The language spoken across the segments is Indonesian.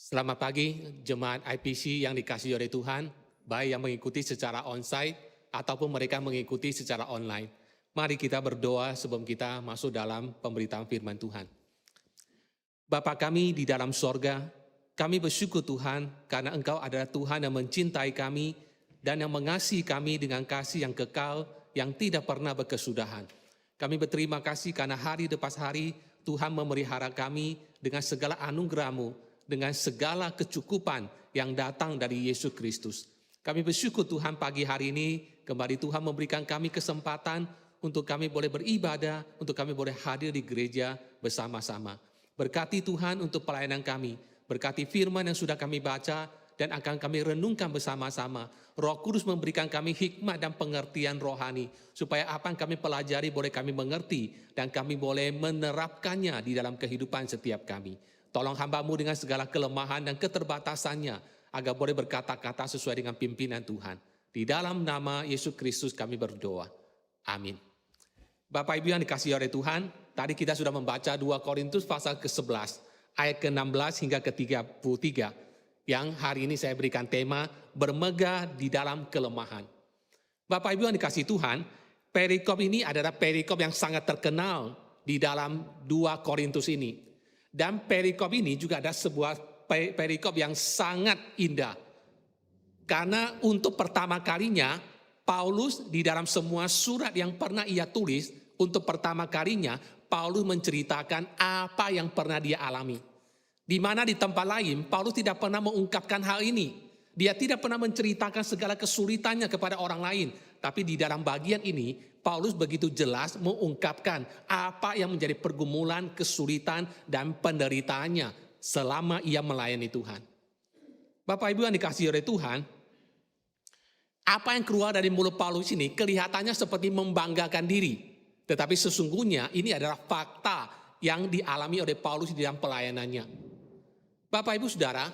Selamat pagi, jemaat IPC yang dikasihi oleh Tuhan, baik yang mengikuti secara onsite ataupun mereka mengikuti secara online. Mari kita berdoa sebelum kita masuk dalam pemberitaan firman Tuhan. Bapa kami di dalam sorga, kami bersyukur Tuhan karena Engkau adalah Tuhan yang mencintai kami dan yang mengasihi kami dengan kasih yang kekal yang tidak pernah berkesudahan. Kami berterima kasih karena hari lepas hari Tuhan memelihara kami dengan segala anugerah-Mu, dengan segala kecukupan yang datang dari Yesus Kristus. Kami bersyukur Tuhan pagi hari ini kembali Tuhan memberikan kami kesempatan untuk kami boleh beribadah, untuk kami boleh hadir di gereja bersama-sama. Berkati Tuhan untuk pelayanan kami, berkati firman yang sudah kami baca dan akan kami renungkan bersama-sama. Roh Kudus memberikan kami hikmat dan pengertian rohani, supaya apa yang kami pelajari boleh kami mengerti dan kami boleh menerapkannya di dalam kehidupan setiap kami. Tolong hamba-Mu dengan segala kelemahan dan keterbatasannya, agar boleh berkata-kata sesuai dengan pimpinan Tuhan. Di dalam nama Yesus Kristus kami berdoa. Amin. Bapak Ibu yang dikasihi oleh Tuhan, tadi kita sudah membaca 2 Korintus pasal ke-11, ayat ke-16 hingga ke-33, yang hari ini saya berikan tema, bermegah di dalam kelemahan. Bapak Ibu yang dikasihi Tuhan, perikop ini adalah perikop yang sangat terkenal di dalam 2 Korintus ini. Dan perikop ini juga ada sebuah perikop yang sangat indah. Karena untuk pertama kalinya, Paulus di dalam semua surat yang pernah ia tulis, untuk pertama kalinya, Paulus menceritakan apa yang pernah dia alami. Di mana di tempat lain, Paulus tidak pernah mengungkapkan hal ini. Dia tidak pernah menceritakan segala kesulitannya kepada orang lain. Tapi di dalam bagian ini, Paulus begitu jelas mengungkapkan apa yang menjadi pergumulan, kesulitan, dan penderitaannya selama ia melayani Tuhan. Bapak Ibu yang dikasihi oleh Tuhan, apa yang keluar dari mulut Paulus ini kelihatannya seperti membanggakan diri. Tetapi sesungguhnya ini adalah fakta yang dialami oleh Paulus di dalam pelayanannya. Bapak Ibu Saudara,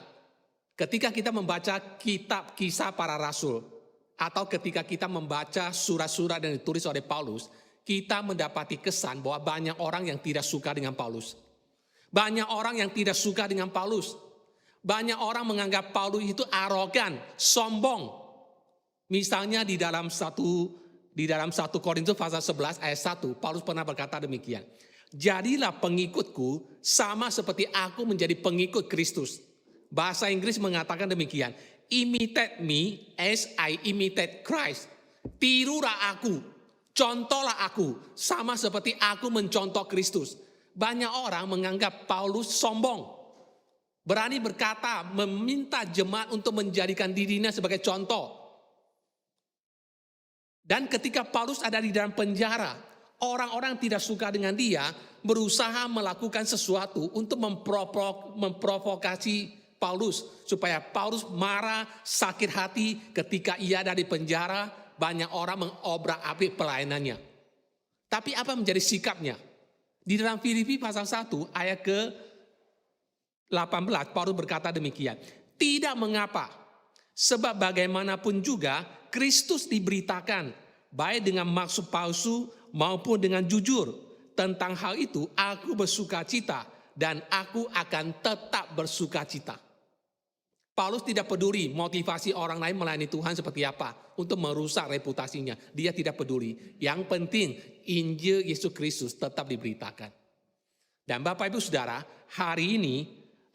ketika kita membaca kitab Kisah Para Rasul, atau ketika kita membaca surat-surat yang ditulis oleh Paulus, kita mendapati kesan bahwa banyak orang yang tidak suka dengan Paulus. Banyak orang yang tidak suka dengan Paulus. Banyak orang menganggap Paulus itu arogan, sombong. Misalnya di dalam 1 Korintus pasal 11 ayat 1, Paulus pernah berkata demikian. Jadilah pengikutku sama seperti aku menjadi pengikut Kristus. Bahasa Inggris mengatakan demikian. Imitate me as I imitate Christ. Tirulah aku, contohlah aku, sama seperti aku mencontoh Kristus. Banyak orang menganggap Paulus sombong. Berani berkata, meminta jemaat untuk menjadikan dirinya sebagai contoh. Dan ketika Paulus ada di dalam penjara, orang-orang tidak suka dengan dia, berusaha melakukan sesuatu untuk memprovokasi Paulus, supaya Paulus marah, sakit hati ketika ia ada di penjara. Banyak orang mengobrak-abrik pelayanannya. Tapi apa menjadi sikapnya? Di dalam Filipi pasal 1 ayat ke-18 Paulus berkata demikian. Tidak mengapa, sebab bagaimanapun juga Kristus diberitakan, baik dengan maksud palsu maupun dengan jujur. Tentang hal itu aku bersuka cita dan aku akan tetap bersuka cita. Paulus tidak peduli motivasi orang lain melayani Tuhan seperti apa untuk merusak reputasinya. Dia tidak peduli. Yang penting Injil Yesus Kristus tetap diberitakan. Dan Bapak Ibu Saudara, hari ini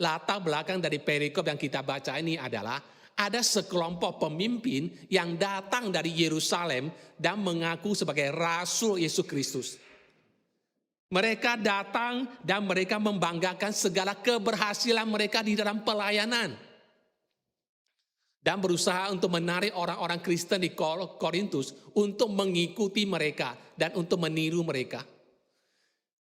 latar belakang dari perikop yang kita baca ini adalah ada sekelompok pemimpin yang datang dari Yerusalem dan mengaku sebagai Rasul Yesus Kristus. Mereka datang dan mereka membanggakan segala keberhasilan mereka di dalam pelayanan. Dan berusaha untuk menarik orang-orang Kristen di Korintus untuk mengikuti mereka dan untuk meniru mereka.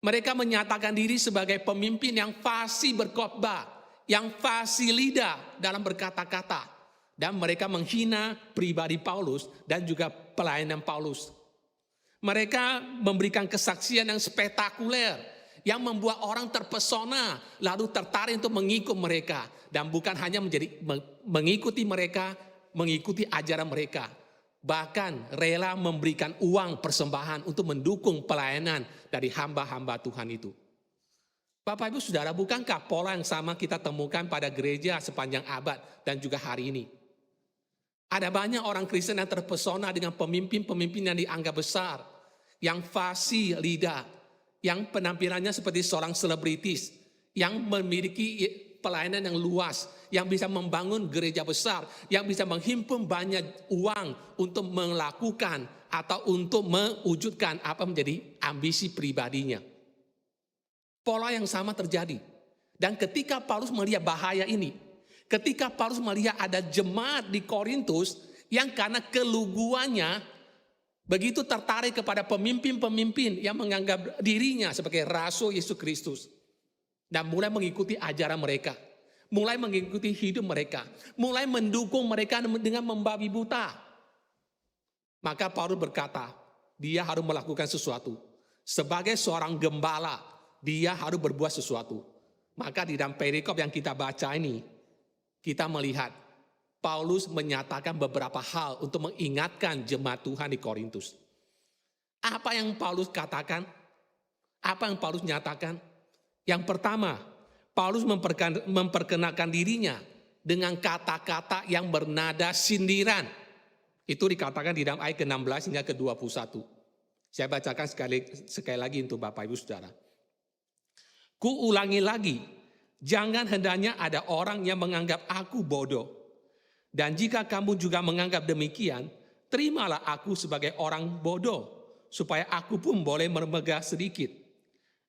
Mereka menyatakan diri sebagai pemimpin yang fasih berkhotbah, yang fasih lidah dalam berkata-kata. Dan mereka menghina pribadi Paulus dan juga pelayanan Paulus. Mereka memberikan kesaksian yang spektakuler, yang membuat orang terpesona, lalu tertarik untuk mengikut mereka. Dan bukan hanya mengikuti mereka, mengikuti ajaran mereka. Bahkan rela memberikan uang persembahan untuk mendukung pelayanan dari hamba-hamba Tuhan itu. Bapak Ibu Saudara, bukankah pola yang sama kita temukan pada gereja sepanjang abad dan juga hari ini? Ada banyak orang Kristen yang terpesona dengan pemimpin-pemimpin yang dianggap besar, yang fasih lidah, yang penampilannya seperti seorang selebritis, yang memiliki pelayanan yang luas, yang bisa membangun gereja besar, yang bisa menghimpun banyak uang untuk melakukan atau untuk mewujudkan apa menjadi ambisi pribadinya. Pola yang sama terjadi. Dan ketika Paulus melihat bahaya ini, ketika Paulus melihat ada jemaat di Korintus yang karena keluguannya begitu tertarik kepada pemimpin-pemimpin yang menganggap dirinya sebagai rasul Yesus Kristus. Dan mulai mengikuti ajaran mereka. Mulai mengikuti hidup mereka. Mulai mendukung mereka dengan membabi buta. Maka Paulus berkata, dia harus melakukan sesuatu. Sebagai seorang gembala, dia harus berbuat sesuatu. Maka di dalam perikop yang kita baca ini, kita melihat Paulus menyatakan beberapa hal untuk mengingatkan jemaat Tuhan di Korintus. Apa yang Paulus katakan? Apa yang Paulus nyatakan? Yang pertama, Paulus memperkenalkan dirinya dengan kata-kata yang bernada sindiran. Itu dikatakan di dalam ayat ke-16 hingga ke-21. Saya bacakan sekali lagi untuk Bapak Ibu Saudara. Ku ulangi lagi, jangan hendaknya ada orang yang menganggap aku bodoh. Dan jika kamu juga menganggap demikian, terimalah aku sebagai orang bodoh, supaya aku pun boleh bermegah sedikit.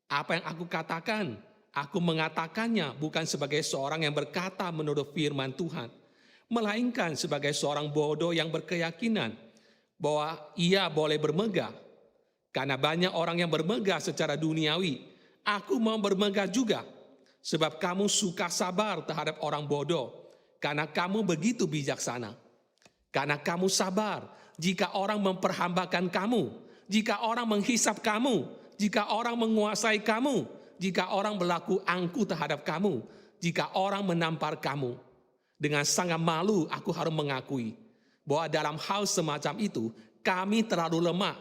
Apa yang aku katakan, aku mengatakannya bukan sebagai seorang yang berkata menurut firman Tuhan, melainkan sebagai seorang bodoh yang berkeyakinan bahwa ia boleh bermegah. Karena banyak orang yang bermegah secara duniawi, aku mau bermegah juga. Sebab kamu suka sabar terhadap orang bodoh, karena kamu begitu bijaksana. Karena kamu sabar jika orang memperhambakan kamu, jika orang menghisap kamu, jika orang menguasai kamu, jika orang berlaku angkuh terhadap kamu, jika orang menampar kamu. Dengan sangat malu aku harus mengakui bahwa dalam hal semacam itu kami terlalu lemah.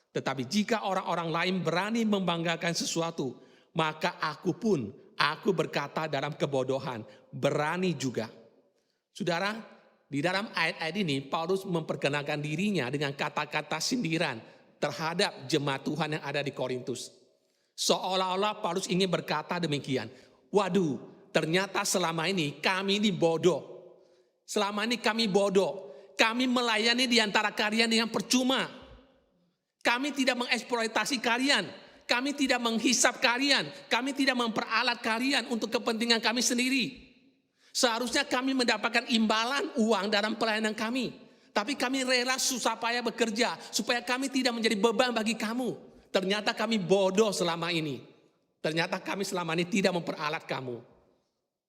Tetapi jika orang-orang lain berani membanggakan sesuatu, maka aku berkata dalam kebodohan, berani juga. Saudara, di dalam ayat-ayat ini Paulus memperkenalkan dirinya dengan kata-kata sindiran terhadap jemaat Tuhan yang ada di Korintus. Seolah-olah Paulus ingin berkata demikian. Waduh, ternyata selama ini kami ini bodoh. Selama ini kami bodoh. Kami melayani di antara kalian dengan percuma. Kami tidak mengeksploitasi kalian. Kami tidak menghisap kalian. Kami tidak memperalat kalian untuk kepentingan kami sendiri. Seharusnya kami mendapatkan imbalan uang dalam pelayanan kami. Tapi kami rela susah payah bekerja supaya kami tidak menjadi beban bagi kamu. Ternyata kami bodoh selama ini. Ternyata kami selama ini tidak memperalat kamu.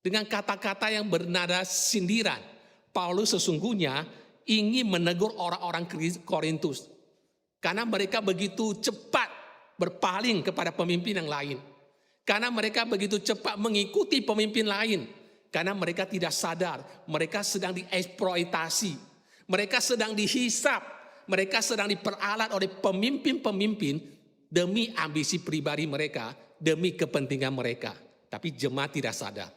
Dengan kata-kata yang bernada sindiran, Paulus sesungguhnya ingin menegur orang-orang Korintus. Karena mereka begitu cepat berpaling kepada pemimpin yang lain. Karena mereka begitu cepat mengikuti pemimpin lain. Karena mereka tidak sadar, mereka sedang dieksploitasi. Mereka sedang dihisap, mereka sedang diperalat oleh pemimpin-pemimpin demi ambisi pribadi mereka, demi kepentingan mereka. Tapi jemaat tidak sadar.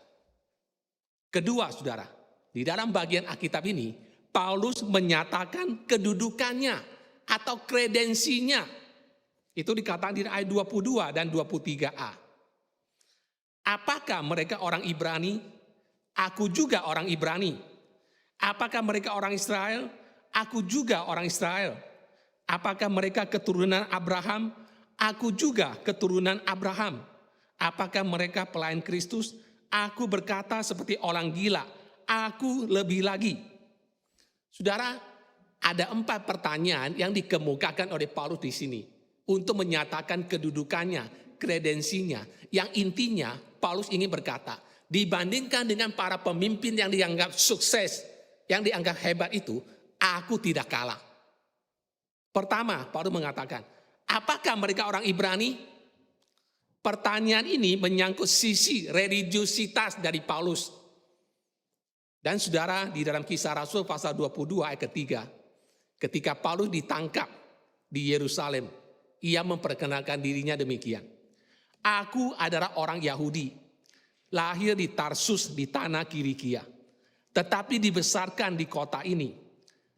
Kedua, saudara, di dalam bagian Alkitab ini, Paulus menyatakan kedudukannya atau kredensinya. Itu dikatakan di ayat 22 dan 23a. Apakah mereka orang Ibrani? Aku juga orang Ibrani. Apakah mereka orang Israel? Aku juga orang Israel. Apakah mereka keturunan Abraham? Aku juga keturunan Abraham. Apakah mereka pelayan Kristus? Aku berkata seperti orang gila. Aku lebih lagi. Saudara, ada 4 pertanyaan yang dikemukakan oleh Paulus di sini untuk menyatakan kedudukannya, kredensinya. Yang intinya Paulus ingin berkata, dibandingkan dengan para pemimpin yang dianggap sukses, yang dianggap hebat itu, aku tidak kalah. Pertama, Paulus mengatakan, apakah mereka orang Ibrani? Pertanyaan ini menyangkut sisi religiusitas dari Paulus. Dan saudara, di dalam Kisah Rasul pasal 22 ayat ketiga, ketika Paulus ditangkap di Yerusalem, ia memperkenalkan dirinya demikian. Aku adalah orang Yahudi, lahir di Tarsus di tanah Kilikia, tetapi dibesarkan di kota ini,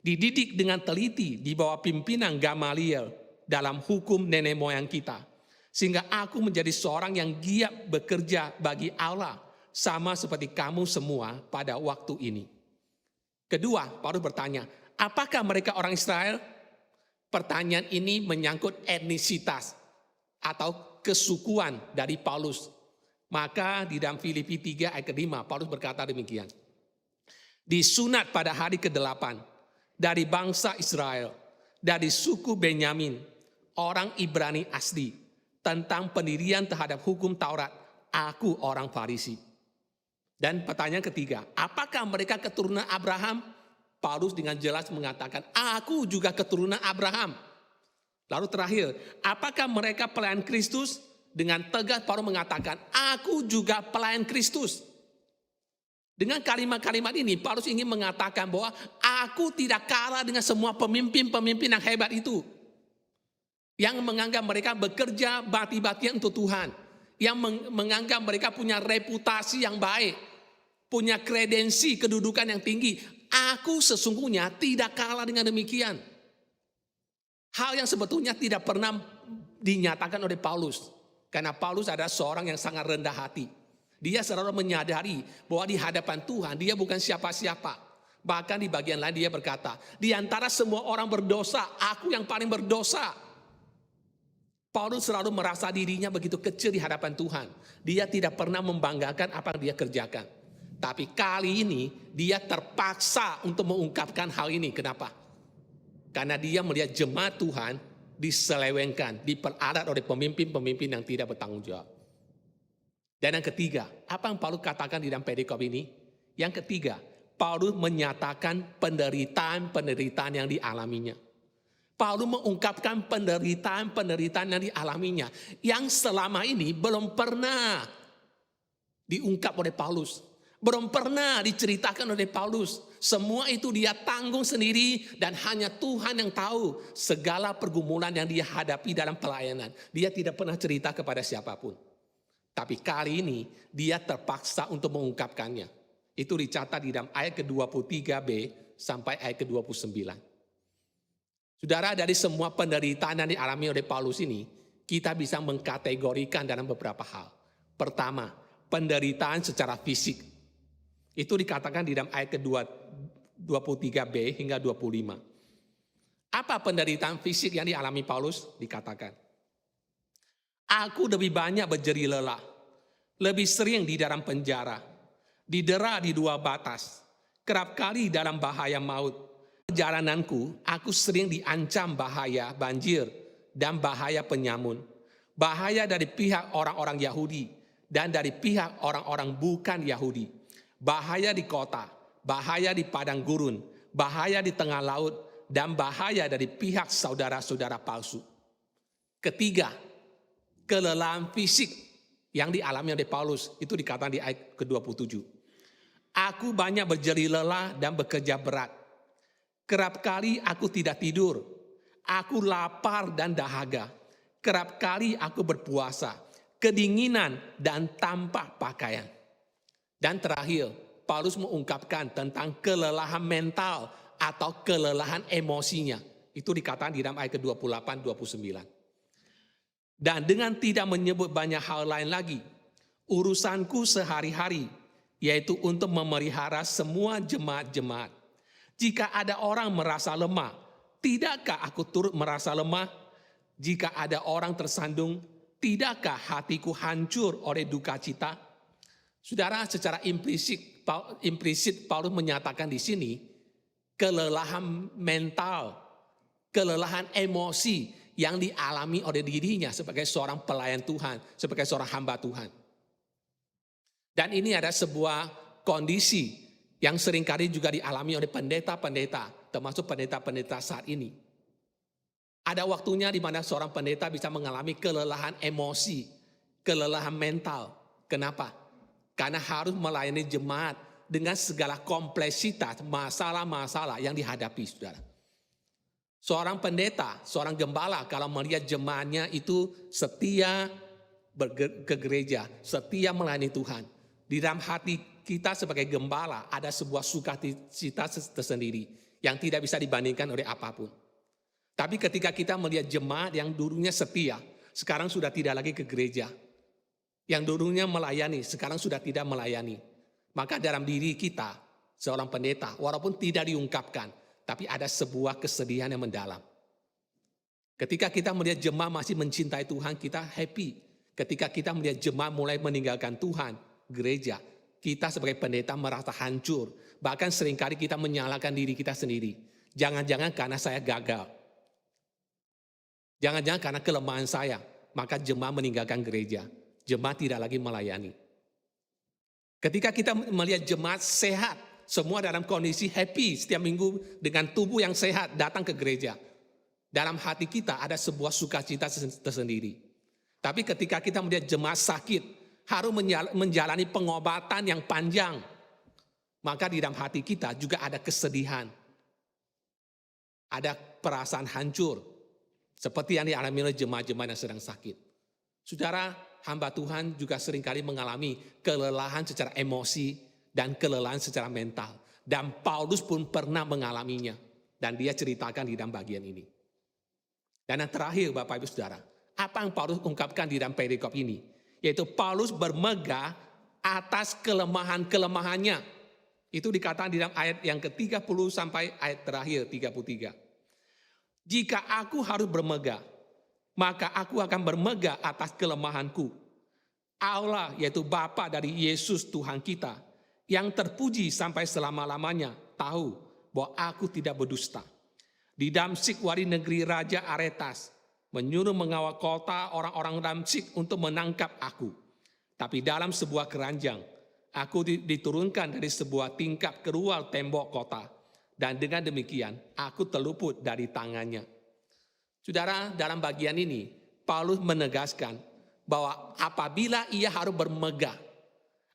dididik dengan teliti di bawah pimpinan Gamaliel dalam hukum nenek moyang kita, sehingga aku menjadi seorang yang giat bekerja bagi Allah, sama seperti kamu semua pada waktu ini. Kedua, Paulus bertanya, apakah mereka orang Israel? Pertanyaan ini menyangkut etnisitas atau kesukuan dari Paulus. Maka di dalam Filipi 3 ayat ke-5, Paulus berkata demikian. Disunat pada hari ke-8 dari bangsa Israel, dari suku Benyamin, orang Ibrani asli, tentang pendirian terhadap hukum Taurat, aku orang Farisi. Dan pertanyaan ketiga, apakah mereka keturunan Abraham? Paulus dengan jelas mengatakan, aku juga keturunan Abraham. Lalu terakhir, apakah mereka pelayan Kristus? Dengan tegas Paulus mengatakan, aku juga pelayan Kristus. Dengan kalimat-kalimat ini, Paulus ingin mengatakan bahwa aku tidak kalah dengan semua pemimpin-pemimpin yang hebat itu. Yang menganggap mereka bekerja mati-matian untuk Tuhan. Yang menganggap mereka punya reputasi yang baik. Punya kredensi, kedudukan yang tinggi. Aku sesungguhnya tidak kalah dengan demikian. Hal yang sebetulnya tidak pernah dinyatakan oleh Paulus. Karena Paulus adalah seorang yang sangat rendah hati. Dia selalu menyadari bahwa di hadapan Tuhan dia bukan siapa-siapa. Bahkan di bagian lain dia berkata, di antara semua orang berdosa, aku yang paling berdosa. Paulus selalu merasa dirinya begitu kecil di hadapan Tuhan. Dia tidak pernah membanggakan apa yang dia kerjakan. Tapi kali ini dia terpaksa untuk mengungkapkan hal ini. Kenapa? Karena dia melihat jemaat Tuhan diselewengkan, diperalat oleh pemimpin-pemimpin yang tidak bertanggung jawab. Dan yang ketiga, apa yang Paulus katakan di dalam perikop ini? Yang ketiga, Paulus menyatakan penderitaan-penderitaan yang dialaminya. Paulus mengungkapkan penderitaan-penderitaan yang dialaminya, yang selama ini belum pernah diungkap oleh Paulus. Belum pernah diceritakan oleh Paulus. Semua itu dia tanggung sendiri dan hanya Tuhan yang tahu segala pergumulan yang dia hadapi dalam pelayanan. Dia tidak pernah cerita kepada siapapun. Tapi kali ini dia terpaksa untuk mengungkapkannya. Itu dicatat di dalam ayat ke-23b sampai ayat ke-29. Saudara, dari semua penderitaan yang dialami oleh Paulus ini, kita bisa mengkategorikan dalam beberapa hal. Pertama, penderitaan secara fisik. Itu dikatakan di dalam ayat ke-23b hingga 25. Apa penderitaan fisik yang dialami Paulus? Dikatakan, aku lebih banyak berjeri lelah, lebih sering di dalam penjara, didera di dua batas, kerap kali dalam bahaya maut. Perjalananku, aku sering diancam bahaya banjir dan bahaya penyamun. Bahaya dari pihak orang-orang Yahudi dan dari pihak orang-orang bukan Yahudi. Bahaya di kota, bahaya di padang gurun, bahaya di tengah laut, dan bahaya dari pihak saudara-saudara palsu. Ketiga, kelelahan fisik yang dialami oleh Paulus, itu dikatakan di ayat ke-27. Aku banyak berjeri lelah dan bekerja berat. Kerap kali aku tidak tidur, aku lapar dan dahaga. Kerap kali aku berpuasa, kedinginan dan tanpa pakaian. Dan terakhir, Paulus mengungkapkan tentang kelelahan mental atau kelelahan emosinya. Itu dikatakan di dalam ayat ke-28-29. Dan dengan tidak menyebut banyak hal lain lagi, urusanku sehari-hari, yaitu untuk memelihara semua jemaat-jemaat. Jika ada orang merasa lemah, tidakkah aku turut merasa lemah? Jika ada orang tersandung, tidakkah hatiku hancur oleh duka cita? Saudara, secara implisit Paulus menyatakan di sini kelelahan mental, kelelahan emosi yang dialami oleh dirinya sebagai seorang pelayan Tuhan, sebagai seorang hamba Tuhan. Dan ini ada sebuah kondisi yang seringkali juga dialami oleh pendeta-pendeta, termasuk pendeta-pendeta saat ini. Ada waktunya di mana seorang pendeta bisa mengalami kelelahan emosi, kelelahan mental. Kenapa? Karena harus melayani jemaat dengan segala kompleksitas masalah-masalah yang dihadapi, saudara. Seorang pendeta, seorang gembala kalau melihat jemaatnya itu setia, ke gereja, setia melayani Tuhan. Di dalam hati kita sebagai gembala ada sebuah sukacita tersendiri yang tidak bisa dibandingkan oleh apapun. Tapi ketika kita melihat jemaat yang dulunya setia, sekarang sudah tidak lagi ke gereja. Yang dulunya melayani, sekarang sudah tidak melayani. Maka dalam diri kita, seorang pendeta, walaupun tidak diungkapkan, tapi ada sebuah kesedihan yang mendalam. Ketika kita melihat jemaat masih mencintai Tuhan, kita happy. Ketika kita melihat jemaat mulai meninggalkan Tuhan, gereja, kita sebagai pendeta merasa hancur. Bahkan seringkali kita menyalahkan diri kita sendiri. Jangan-jangan karena saya gagal. Jangan-jangan karena kelemahan saya, maka jemaat meninggalkan gereja. Jemaat tidak lagi melayani. Ketika kita melihat jemaat sehat, semua dalam kondisi happy setiap minggu dengan tubuh yang sehat datang ke gereja. Dalam hati kita ada sebuah sukacita tersendiri. Tapi ketika kita melihat jemaat sakit, harus menjalani pengobatan yang panjang, maka di dalam hati kita juga ada kesedihan. Ada perasaan hancur. Seperti yang dialami oleh jemaat-jemaat yang sedang sakit. Saudara, hamba Tuhan juga seringkali mengalami kelelahan secara emosi dan kelelahan secara mental. Dan Paulus pun pernah mengalaminya. Dan dia ceritakan di dalam bagian ini. Dan yang terakhir Bapak Ibu Saudara, apa yang Paulus ungkapkan di dalam perikop ini? Yaitu Paulus bermegah atas kelemahan-kelemahannya. Itu dikatakan di dalam ayat yang ke-30 sampai ayat terakhir 33. Jika aku harus bermegah, maka aku akan bermegah atas kelemahanku. Allah, yaitu Bapa dari Yesus Tuhan kita, yang terpuji sampai selama-lamanya, tahu bahwa aku tidak berdusta. Di Damsyik, wari negeri Raja Aretas, menyuruh mengawal kota orang-orang Damsyik untuk menangkap aku. Tapi dalam sebuah keranjang, aku diturunkan dari sebuah tingkap keluar tembok kota. Dan dengan demikian, aku terluput dari tangannya. Saudara, dalam bagian ini, Paulus menegaskan bahwa apabila ia harus bermegah,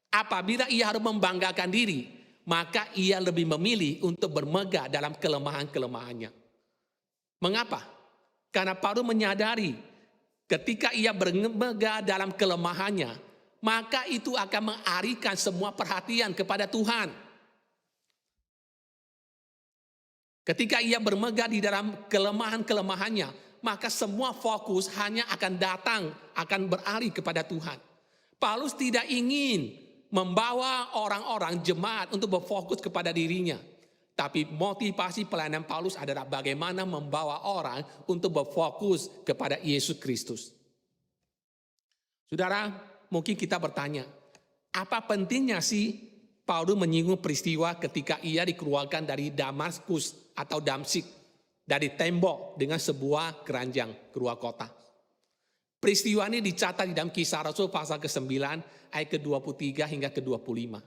apabila ia harus membanggakan diri, maka ia lebih memilih untuk bermegah dalam kelemahan-kelemahannya. Mengapa? Karena Paulus menyadari ketika ia bermegah dalam kelemahannya, maka itu akan mengalihkan semua perhatian kepada Tuhan. Ketika ia bermegah di dalam kelemahan-kelemahannya, maka semua fokus hanya akan datang, akan beralih kepada Tuhan. Paulus tidak ingin membawa orang-orang jemaat untuk berfokus kepada dirinya. Tapi motivasi pelayanan Paulus adalah bagaimana membawa orang untuk berfokus kepada Yesus Kristus. Saudara, mungkin kita bertanya, apa pentingnya sih Paulus menyinggung peristiwa ketika ia dikeluarkan dari Damaskus atau Damsyik, dari tembok dengan sebuah keranjang keluar kota. Peristiwa ini dicatat di dalam Kisah Rasul pasal ke-9 ayat ke-23 hingga ke-25.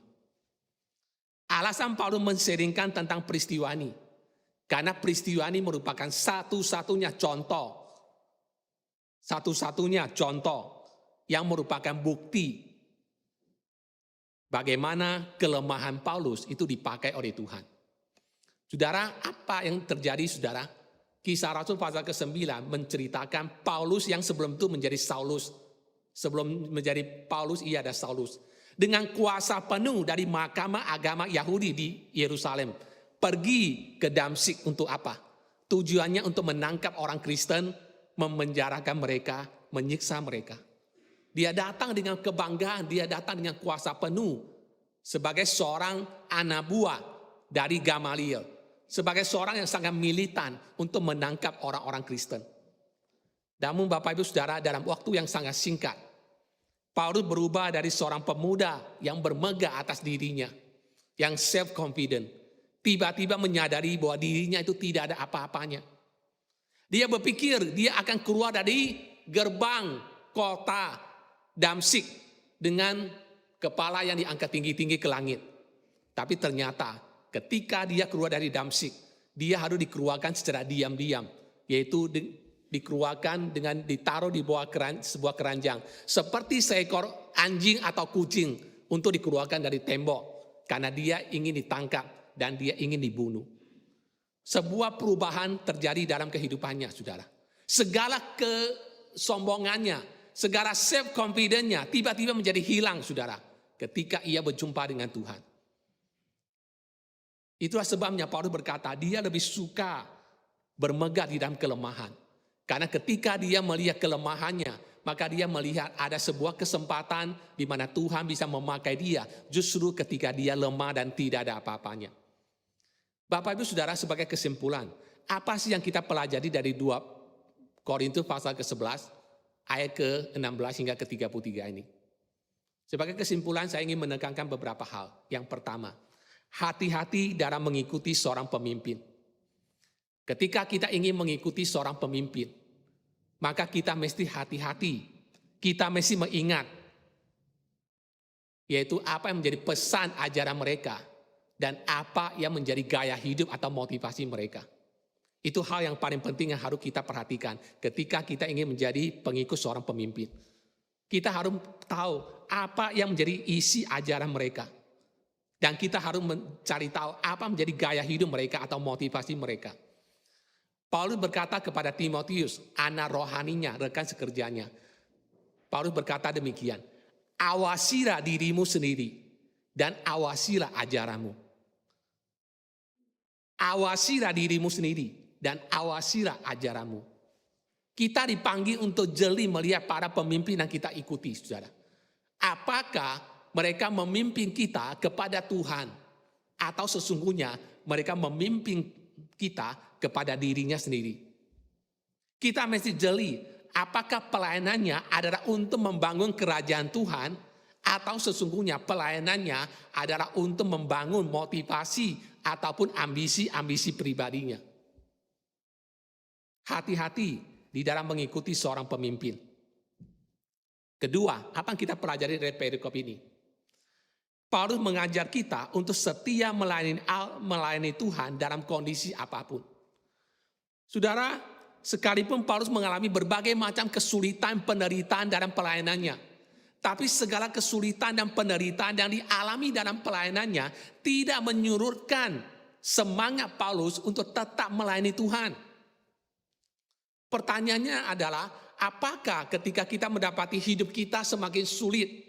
Alasan Paulus menseringkan tentang peristiwa ini, karena peristiwa ini merupakan satu-satunya contoh yang merupakan bukti bagaimana kelemahan Paulus itu dipakai oleh Tuhan. Saudara, apa yang terjadi saudara? Kisah Rasul pasal ke-9 menceritakan Paulus yang sebelum itu menjadi Saulus. Sebelum menjadi Paulus, ia ada Saulus. Dengan kuasa penuh dari mahkamah agama Yahudi di Yerusalem. Pergi ke Damsyik untuk apa? Tujuannya untuk menangkap orang Kristen, memenjarakan mereka, menyiksa mereka. Dia datang dengan kebanggaan, dia datang dengan kuasa penuh. Sebagai seorang anak buah dari Gamaliel. Sebagai seorang yang sangat militan untuk menangkap orang-orang Kristen. Namun Bapak Ibu Saudara, dalam waktu yang sangat singkat, Paulus berubah dari seorang pemuda yang bermegah atas dirinya, yang self-confident, tiba-tiba menyadari bahwa dirinya itu tidak ada apa-apanya. Dia berpikir dia akan keluar dari gerbang kota Damsyik dengan kepala yang diangkat tinggi-tinggi ke langit. Tapi ternyata ketika dia keluar dari Damsyik, dia harus dikeluarkan secara diam-diam, yaitu dikeluarkan dengan ditaruh di bawah sebuah keranjang, seperti seekor anjing atau kucing untuk dikeluarkan dari tembok, karena dia ingin ditangkap dan dia ingin dibunuh. Sebuah perubahan terjadi dalam kehidupannya, saudara. Segala kesombongannya, segala self confidence-nya tiba-tiba menjadi hilang, saudara, ketika ia berjumpa dengan Tuhan. Itulah sebabnya Paulus berkata, dia lebih suka bermegah di dalam kelemahan. Karena ketika dia melihat kelemahannya, maka dia melihat ada sebuah kesempatan di mana Tuhan bisa memakai dia justru ketika dia lemah dan tidak ada apa-apanya. Bapak Ibu Saudara, sebagai kesimpulan, apa sih yang kita pelajari dari 2 Korintus pasal ke-11 ayat ke-16 hingga ke-33 ini? Sebagai kesimpulan saya ingin menekankan beberapa hal. Yang pertama, hati-hati dalam mengikuti seorang pemimpin. Ketika kita ingin mengikuti seorang pemimpin, maka kita mesti hati-hati. Kita mesti mengingat, yaitu apa yang menjadi pesan ajaran mereka dan apa yang menjadi gaya hidup atau motivasi mereka. Itu hal yang paling penting yang harus kita perhatikan ketika kita ingin menjadi pengikut seorang pemimpin. Kita harus tahu apa yang menjadi isi ajaran mereka. Dan kita harus mencari tahu apa menjadi gaya hidup mereka atau motivasi mereka. Paulus berkata kepada Timotius, anak rohaninya, rekan sekerjanya. Paulus berkata demikian, awasilah dirimu sendiri dan awasilah ajaranmu. Awasilah dirimu sendiri dan awasilah ajaranmu. Kita dipanggil untuk jeli melihat para pemimpin yang kita ikuti, saudara. Apakah mereka memimpin kita kepada Tuhan atau sesungguhnya mereka memimpin kita kepada dirinya sendiri? Kita mesti jeli apakah pelayanannya adalah untuk membangun kerajaan Tuhan atau sesungguhnya pelayanannya adalah untuk membangun motivasi ataupun ambisi-ambisi pribadinya. Hati-hati di dalam mengikuti seorang pemimpin. Kedua, apa yang kita pelajari dari perikop ini? Paulus mengajar kita untuk setia melayani Tuhan dalam kondisi apapun. Saudara, sekalipun Paulus mengalami berbagai macam kesulitan penderitaan dalam pelayanannya, tapi segala kesulitan dan penderitaan yang dialami dalam pelayanannya tidak menyurutkan semangat Paulus untuk tetap melayani Tuhan. Pertanyaannya adalah, apakah ketika kita mendapati hidup kita semakin sulit,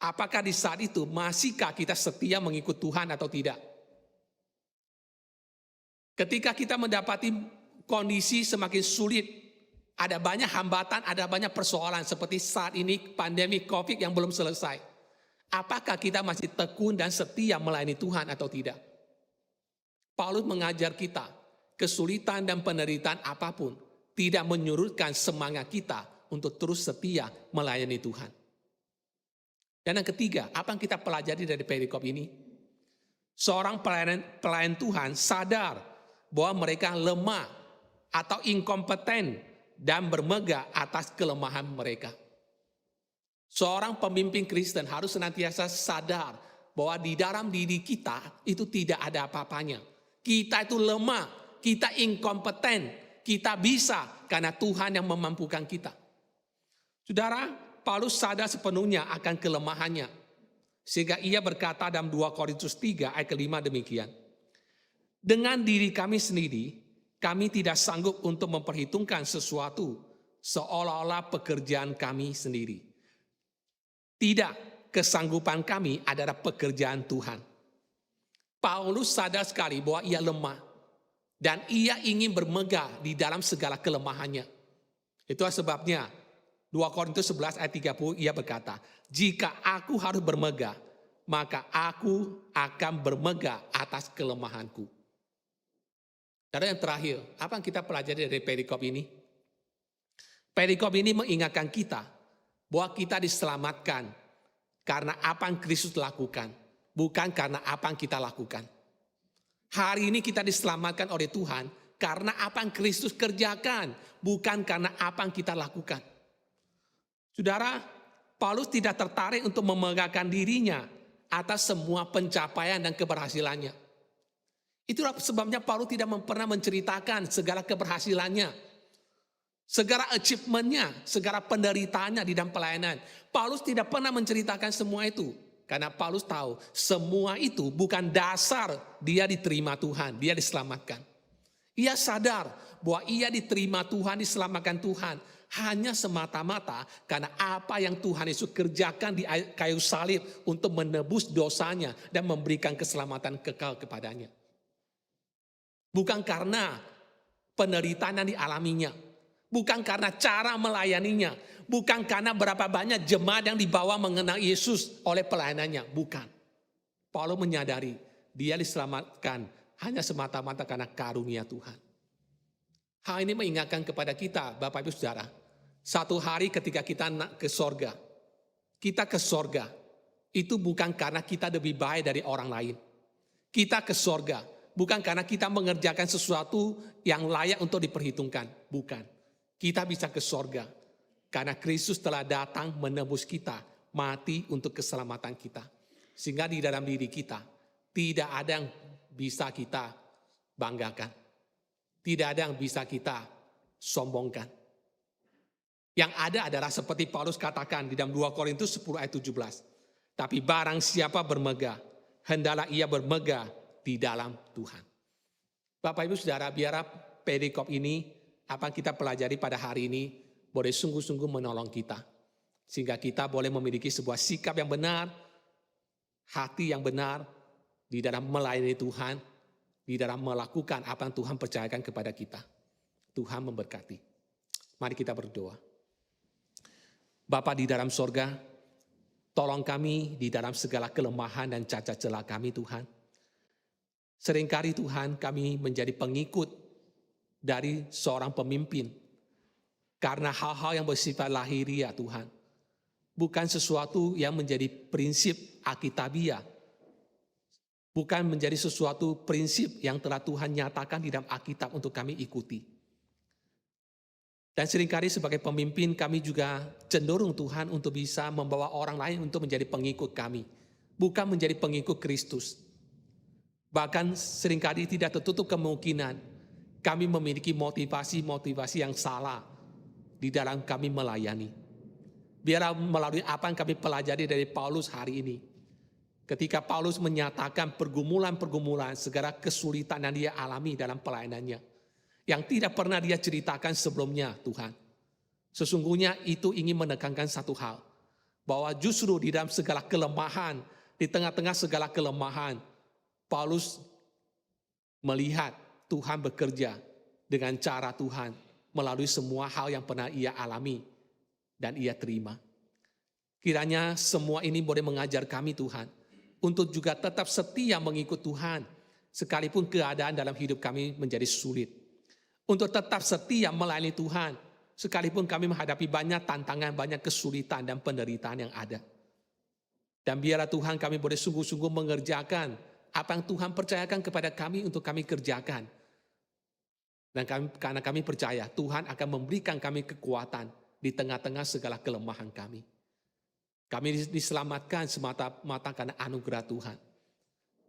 apakah di saat itu masihkah kita setia mengikut Tuhan atau tidak? Ketika kita mendapati kondisi semakin sulit, ada banyak hambatan, ada banyak persoalan seperti saat ini pandemi COVID yang belum selesai. Apakah kita masih tekun dan setia melayani Tuhan atau tidak? Paulus mengajar kita, kesulitan dan penderitaan apapun tidak menyurutkan semangat kita untuk terus setia melayani Tuhan. Dan yang ketiga, apa yang kita pelajari dari perikop ini? Seorang pelayan Tuhan sadar bahwa mereka lemah atau inkompeten dan bermegah atas kelemahan mereka. Seorang pemimpin Kristen harus senantiasa sadar bahwa di dalam diri kita itu tidak ada apa-apanya. Kita itu lemah, kita inkompeten, kita bisa karena Tuhan yang memampukan kita. Saudara, Paulus sadar sepenuhnya akan kelemahannya. Sehingga ia berkata dalam 2 Korintus 3 ayat ke-5 demikian. Dengan diri kami sendiri, kami tidak sanggup untuk memperhitungkan sesuatu seolah-olah pekerjaan kami sendiri. Tidak, kesanggupan kami adalah pekerjaan Tuhan. Paulus sadar sekali bahwa ia lemah dan ia ingin bermegah di dalam segala kelemahannya. Itulah sebabnya 2 Korintus 11 ayat 30 ia berkata, jika aku harus bermegah, maka aku akan bermegah atas kelemahanku. Dan yang terakhir, apa yang kita pelajari dari perikop ini? Perikop ini mengingatkan kita bahwa kita diselamatkan karena apa yang Kristus lakukan, bukan karena apa yang kita lakukan. Hari ini kita diselamatkan oleh Tuhan karena apa yang Kristus kerjakan, bukan karena apa yang kita lakukan. Saudara, Paulus tidak tertarik untuk memegahkan dirinya atas semua pencapaian dan keberhasilannya. Itulah sebabnya Paulus tidak pernah menceritakan segala keberhasilannya, segala achievementnya, segala penderitaannya di dalam pelayanan. Paulus tidak pernah menceritakan semua itu. Karena Paulus tahu semua itu bukan dasar dia diterima Tuhan, dia diselamatkan. Ia sadar bahwa ia diterima Tuhan, diselamatkan Tuhan hanya semata-mata karena apa yang Tuhan Yesus kerjakan di kayu salib untuk menebus dosanya dan memberikan keselamatan kekal kepadanya. Bukan karena penderitaan yang dialaminya, bukan karena cara melayaninya, bukan karena berapa banyak jemaat yang dibawa mengenal Yesus oleh pelayanannya, bukan. Paulus menyadari dia diselamatkan hanya semata-mata karena karunia Tuhan. Hal ini mengingatkan kepada kita, Bapak Ibu Saudara, satu hari ketika kita ke sorga, kita ke sorga, itu bukan karena kita lebih baik dari orang lain. Kita ke sorga, bukan karena kita mengerjakan sesuatu yang layak untuk diperhitungkan, bukan. Kita bisa ke sorga, karena Kristus telah datang menebus kita, mati untuk keselamatan kita. Sehingga di dalam diri kita, tidak ada yang bisa kita banggakan. Tidak ada yang bisa kita sombongkan. Yang ada adalah seperti Paulus katakan di dalam 2 Korintus 10 ayat 17. Tapi barang siapa bermegah, hendaklah ia bermegah di dalam Tuhan. Bapak Ibu Saudara, biar perikop ini, apa yang kita pelajari pada hari ini, boleh sungguh-sungguh menolong kita. Sehingga kita boleh memiliki sebuah sikap yang benar, hati yang benar, di dalam melayani Tuhan, di dalam melakukan apa yang Tuhan percayakan kepada kita. Tuhan memberkati. Mari kita berdoa. Bapa di dalam sorga, tolong kami di dalam segala kelemahan dan cacat celah kami Tuhan. Seringkali Tuhan kami menjadi pengikut dari seorang pemimpin. Karena hal-hal yang bersifat lahiriah Tuhan. Bukan sesuatu yang menjadi prinsip Alkitabiah. Bukan menjadi sesuatu prinsip yang telah Tuhan nyatakan di dalam Alkitab untuk kami ikuti. Dan seringkali sebagai pemimpin kami juga cenderung Tuhan untuk bisa membawa orang lain untuk menjadi pengikut kami. Bukan menjadi pengikut Kristus. Bahkan seringkali tidak tertutup kemungkinan kami memiliki motivasi-motivasi yang salah di dalam kami melayani. Biarlah melalui apa yang kami pelajari dari Paulus hari ini. Ketika Paulus menyatakan pergumulan-pergumulan, segala kesulitan yang dia alami dalam pelayanannya. Yang tidak pernah dia ceritakan sebelumnya Tuhan. Sesungguhnya itu ingin menekankan satu hal. Bahwa justru di dalam segala kelemahan, di tengah-tengah segala kelemahan, Paulus melihat Tuhan bekerja dengan cara Tuhan. Melalui semua hal yang pernah ia alami dan ia terima. Kiranya semua ini boleh mengajar kami Tuhan. Untuk juga tetap setia mengikut Tuhan, sekalipun keadaan dalam hidup kami menjadi sulit. Untuk tetap setia melayani Tuhan, sekalipun kami menghadapi banyak tantangan, banyak kesulitan dan penderitaan yang ada. Dan biarlah Tuhan kami boleh sungguh-sungguh mengerjakan apa yang Tuhan percayakan kepada kami untuk kami kerjakan. Dan karena kami percaya Tuhan akan memberikan kami kekuatan di tengah-tengah segala kelemahan kami. Kami diselamatkan semata-mata karena anugerah Tuhan.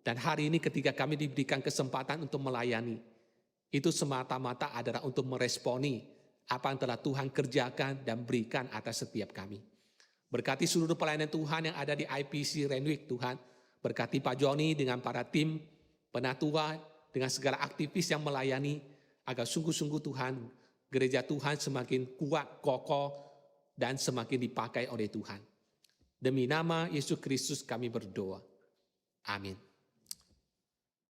Dan hari ini ketika kami diberikan kesempatan untuk melayani, itu semata-mata adalah untuk meresponi apa yang telah Tuhan kerjakan dan berikan atas setiap kami. Berkati seluruh pelayanan Tuhan yang ada di IPC Renwick Tuhan. Berkati Pak Joni dengan para tim penatua, dengan segala aktivis yang melayani, agar sungguh-sungguh Tuhan, gereja Tuhan semakin kuat, kokoh, dan semakin dipakai oleh Tuhan. Demi nama Yesus Kristus kami berdoa. Amin.